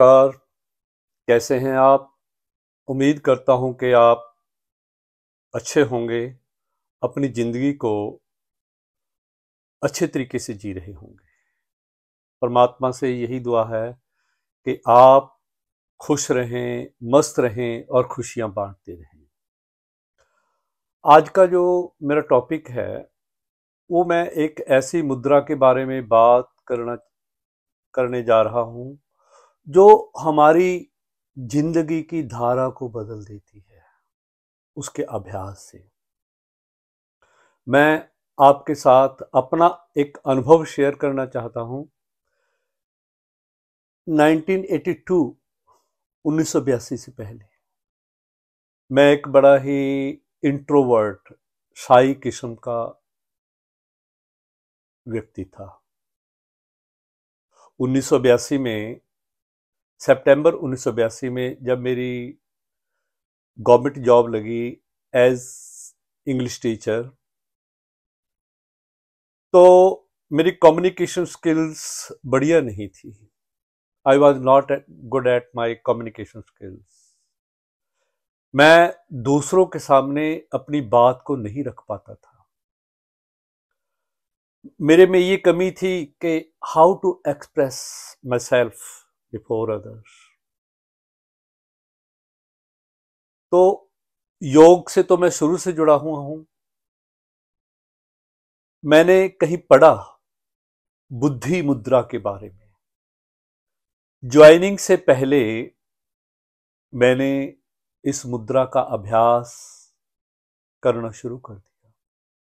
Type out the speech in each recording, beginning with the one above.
नमस्कार। कैसे हैं आप? उम्मीद करता हूं कि आप अच्छे होंगे, अपनी ज़िंदगी को अच्छे तरीके से जी रहे होंगे। परमात्मा से यही दुआ है कि आप खुश रहें, मस्त रहें और खुशियां बांटते रहें। आज का जो मेरा टॉपिक है वो मैं एक ऐसी मुद्रा के बारे में बात करने जा रहा हूं जो हमारी जिंदगी की धारा को बदल देती है उसके अभ्यास से। मैं आपके साथ अपना एक अनुभव शेयर करना चाहता हूं। 1982 1982 से पहले मैं एक बड़ा ही इंट्रोवर्ट शाई किस्म का व्यक्ति था। 1982 में सितंबर 1982 में जब मेरी गवर्नमेंट जॉब लगी एज इंग्लिश टीचर, तो मेरी कम्युनिकेशन स्किल्स बढ़िया नहीं थी। I was not good at my communication skills. मैं दूसरों के सामने अपनी बात को नहीं रख पाता था। मेरे में ये कमी थी कि how to express myself before others. तो योग से तो मैं शुरू से जुड़ा हुआ हूं। मैंने कहीं पढ़ा बुद्धि मुद्रा के बारे में। ज्वाइनिंग से पहले मैंने इस मुद्रा का अभ्यास करना शुरू कर दिया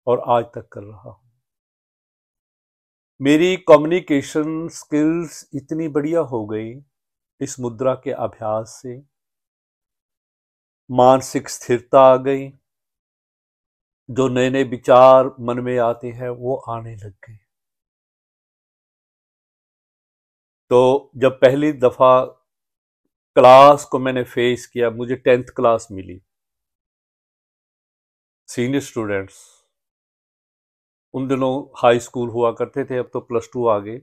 और आज तक कर रहा हूं। मेरी कम्युनिकेशन स्किल्स इतनी बढ़िया हो गई इस मुद्रा के अभ्यास से। मानसिक स्थिरता आ गई। जो नए नए विचार मन में आते हैं वो आने लग गए। तो जब पहली दफा क्लास को मैंने फेस किया, मुझे 10th क्लास मिली। सीनियर स्टूडेंट्स, उन दिनों हाई स्कूल हुआ करते थे, अब तो +2 आ गए।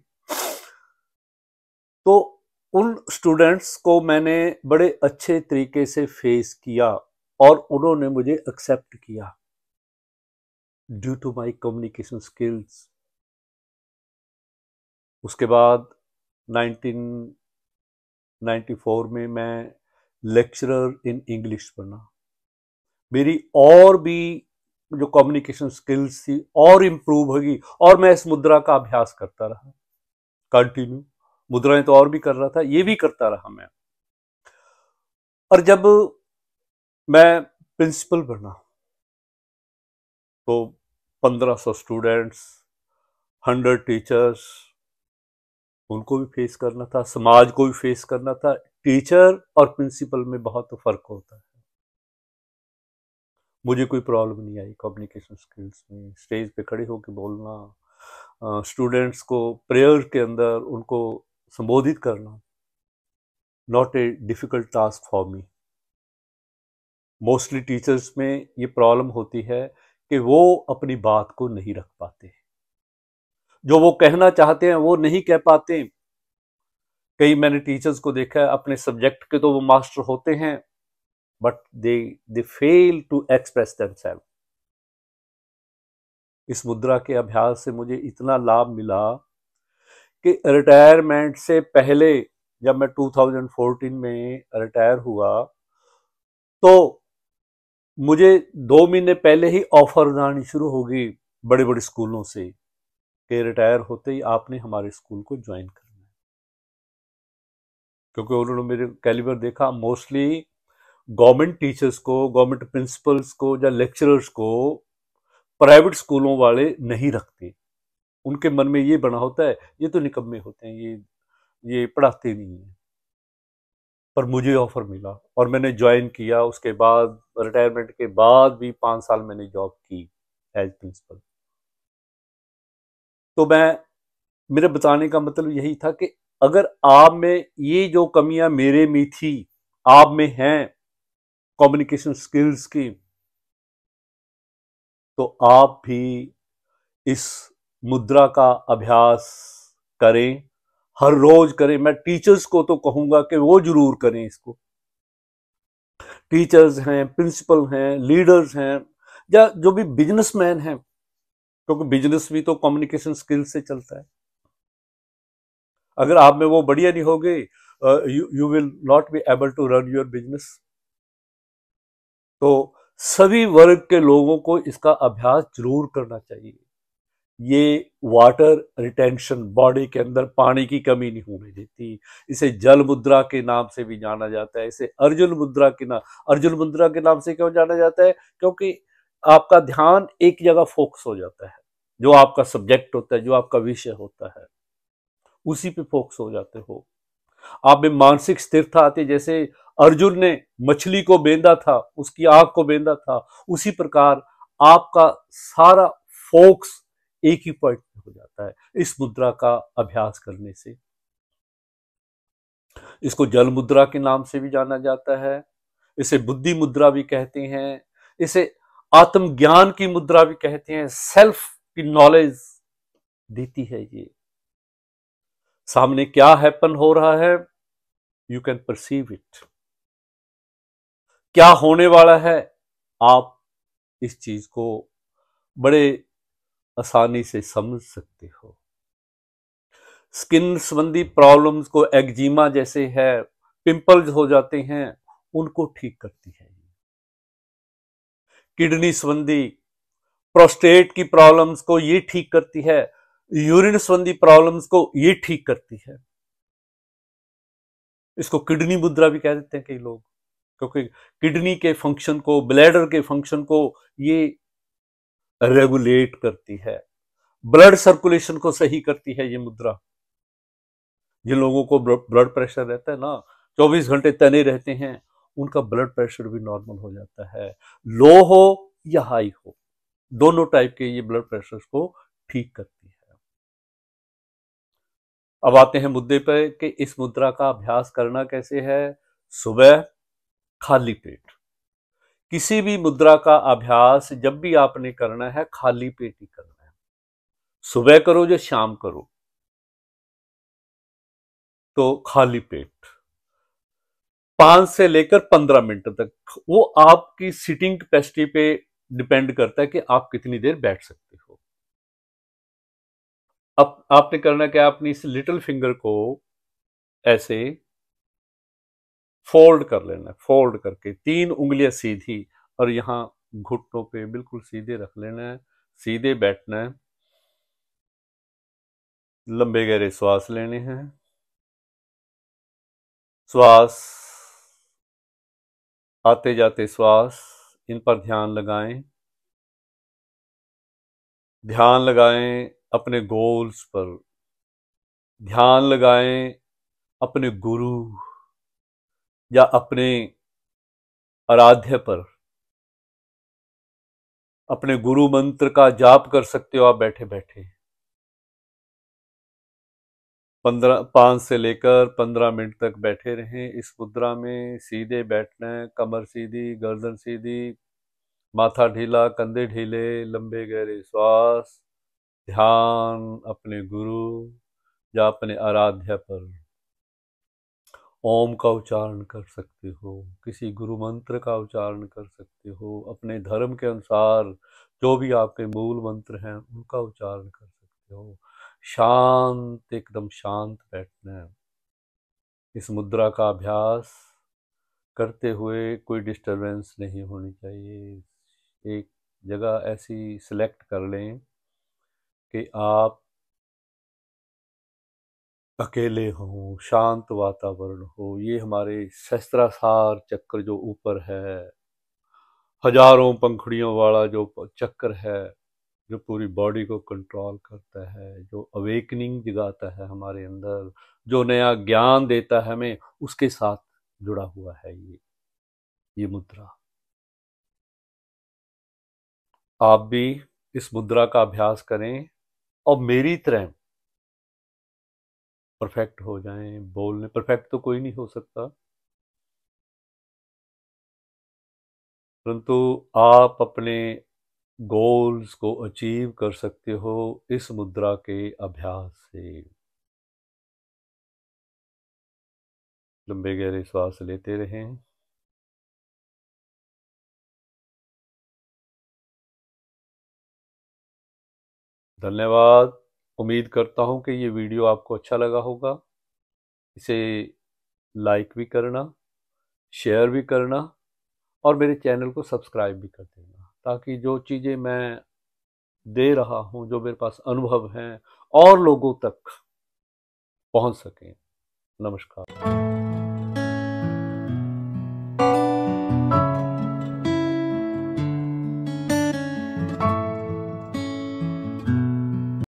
तो उन स्टूडेंट्स को मैंने बड़े अच्छे तरीके से फेस किया और उन्होंने मुझे एक्सेप्ट किया due to my communication skills. उसके बाद 1994 में मैं लेक्चरर इन इंग्लिश बना। मेरी और भी जो कम्युनिकेशन स्किल्स थी और इम्प्रूव होगी और मैं इस मुद्रा का अभ्यास करता रहा कंटिन्यू। मुद्राएं तो और भी कर रहा था, ये भी करता रहा मैं। और जब मैं प्रिंसिपल बना तो 1500 स्टूडेंट्स, 100 टीचर्स, उनको भी फेस करना था, समाज को भी फेस करना था। टीचर और प्रिंसिपल में बहुत फर्क होता है। मुझे कोई प्रॉब्लम नहीं आई कम्युनिकेशन स्किल्स में। स्टेज पे खड़े होकर बोलना, स्टूडेंट्स को प्रेयर के अंदर उनको संबोधित करना, not a difficult task for me. Mostly teachers में ये प्रॉब्लम होती है कि वो अपनी बात को नहीं रख पाते, जो वो कहना चाहते हैं वो नहीं कह पाते। कई मैंने टीचर्स को देखा है, अपने सब्जेक्ट के तो वो मास्टर होते हैं, but they fail to express themselves. इस मुद्रा के अभ्यास से मुझे इतना लाभ मिला कि रिटायरमेंट से पहले, जब मैं 2014 में रिटायर हुआ, तो मुझे 2 महीने पहले ही ऑफर आनी शुरू हो गई बड़े बड़े स्कूलों से कि रिटायर होते ही आपने हमारे स्कूल को ज्वाइन करना है। क्योंकि उन्होंने मेरे कैलिबर देखा। मोस्टली गवर्नमेंट टीचर्स को, गवर्नमेंट प्रिंसिपल्स को या लेक्चरर्स को प्राइवेट स्कूलों वाले नहीं रखते। उनके मन में ये बना होता है ये तो निकम्मे होते हैं, ये पढ़ाते नहीं है। पर मुझे ऑफर मिला और मैंने ज्वाइन किया। उसके बाद रिटायरमेंट के बाद भी 5 साल मैंने जॉब की एज प्रिंसिपल। तो मेरे बताने का मतलब यही था कि अगर आप में ये जो कमियां मेरे में थी, आप में हैं कम्युनिकेशन स्किल्स की, तो आप भी इस मुद्रा का अभ्यास करें। हर रोज करें। मैं टीचर्स को तो कहूंगा कि वो जरूर करें इसको। टीचर्स हैं, प्रिंसिपल हैं, लीडर्स हैं, या जो भी बिजनेसमैन हैं, क्योंकि बिजनेस भी तो कम्युनिकेशन स्किल से चलता है। अगर आप में वो बढ़िया नहीं होगे, you will not be able to run your business. तो सभी वर्ग के लोगों को इसका अभ्यास जरूर करना चाहिए। ये वाटर रिटेंशन, बॉडी के अंदर पानी की कमी नहीं होने देती। इसे जल मुद्रा के नाम से भी जाना जाता है। इसे अर्जुन मुद्रा के नाम, अर्जुन मुद्रा के नाम से क्यों जाना जाता है? क्योंकि आपका ध्यान एक जगह फोकस हो जाता है। जो आपका सब्जेक्ट होता है, जो आपका विषय होता है, उसी पे फोकस हो जाते हो। आप में मानसिक स्थिरता आती है। जैसे अर्जुन ने मछली को बेंधा था, उसकी आंख को बेंधा था, उसी प्रकार आपका सारा फोकस एक ही पॉइंट पे हो जाता है इस मुद्रा का अभ्यास करने से। इसको जल मुद्रा के नाम से भी जाना जाता है। इसे बुद्धि मुद्रा भी कहते हैं। इसे आत्मज्ञान की मुद्रा भी कहते हैं। सेल्फ की नॉलेज देती है ये। सामने क्या हैपन हो रहा है, यू कैन परसीव इट। क्या होने वाला है, आप इस चीज को बड़े आसानी से समझ सकते हो। स्किन संबंधी प्रॉब्लम्स को, एक्जिमा जैसे है, पिंपल्स हो जाते हैं, उनको ठीक करती है। किडनी संबंधी, प्रोस्टेट की प्रॉब्लम्स को ये ठीक करती है। यूरिन संबंधी प्रॉब्लम्स को ये ठीक करती है। इसको किडनी मुद्रा भी कह देते हैं कई लोग, क्योंकि किडनी के फंक्शन को, ब्लैडर के फंक्शन को ये रेगुलेट करती है। ब्लड सर्कुलेशन को सही करती है ये मुद्रा। जिन लोगों को ब्लड प्रेशर रहता है ना, 24 घंटे तने रहते हैं, उनका ब्लड प्रेशर भी नॉर्मल हो जाता है। लो हो या हाई हो, दोनों टाइप के ये ब्लड प्रेशर को ठीक करती है। अब आते हैं मुद्दे पर कि इस मुद्रा का अभ्यास करना कैसे है। सुबह खाली पेट। किसी भी मुद्रा का अभ्यास जब भी आपने करना है, खाली पेट ही करना है। सुबह करो या शाम करो, तो खाली पेट 5 से लेकर 15 मिनट तक। वो आपकी सीटिंग कैपेसिटी पे डिपेंड करता है कि आप कितनी देर बैठ सकते हो। अब आपने करना क्या, अपनी इस लिटिल फिंगर को ऐसे फोल्ड कर लेना है। फोल्ड करके 3 उंगलियां सीधी, और यहां घुटनों पे बिल्कुल सीधे रख लेना है। सीधे बैठना है। लंबे गहरे श्वास लेने हैं। श्वास आते जाते श्वास, इन पर ध्यान लगाएं। ध्यान लगाएं अपने गोल्स पर। ध्यान लगाएं अपने गुरु या अपने आराध्य पर। अपने गुरु मंत्र का जाप कर सकते हो आप बैठे बैठे। 5 से लेकर 15 मिनट तक बैठे रहें इस मुद्रा में। सीधे बैठना है, कमर सीधी, गर्दन सीधी, माथा ढीला, कंधे ढीले, लंबे गहरे श्वास। ध्यान अपने गुरु या अपने आराध्य पर। ओम का उच्चारण कर सकते हो, किसी गुरु मंत्र का उच्चारण कर सकते हो, अपने धर्म के अनुसार जो भी आपके मूल मंत्र हैं उनका उच्चारण कर सकते हो। शांत, एकदम शांत बैठना है। इस मुद्रा का अभ्यास करते हुए कोई डिस्टरबेंस नहीं होनी चाहिए। एक जगह ऐसी सिलेक्ट कर लें कि आप अकेले हों, शांत वातावरण हो। ये हमारे सहस्त्रार चक्र जो ऊपर है, हजारों पंखुड़ियों वाला जो चक्र है, जो पूरी बॉडी को कंट्रोल करता है, जो अवेकनिंग जगाता है हमारे अंदर, जो नया ज्ञान देता है हमें, उसके साथ जुड़ा हुआ है ये मुद्रा। आप भी इस मुद्रा का अभ्यास करें और मेरी तरह परफेक्ट हो जाएं। बोलने परफेक्ट तो कोई नहीं हो सकता, परंतु आप अपने गोल्स को अचीव कर सकते हो इस मुद्रा के अभ्यास से। लंबे गहरे श्वास लेते रहें। धन्यवाद। उम्मीद करता हूं कि ये वीडियो आपको अच्छा लगा होगा। इसे लाइक भी करना, शेयर भी करना और मेरे चैनल को सब्सक्राइब भी कर देना, ताकि जो चीज़ें मैं दे रहा हूं, जो मेरे पास अनुभव हैं, और लोगों तक पहुंच सकें। नमस्कार।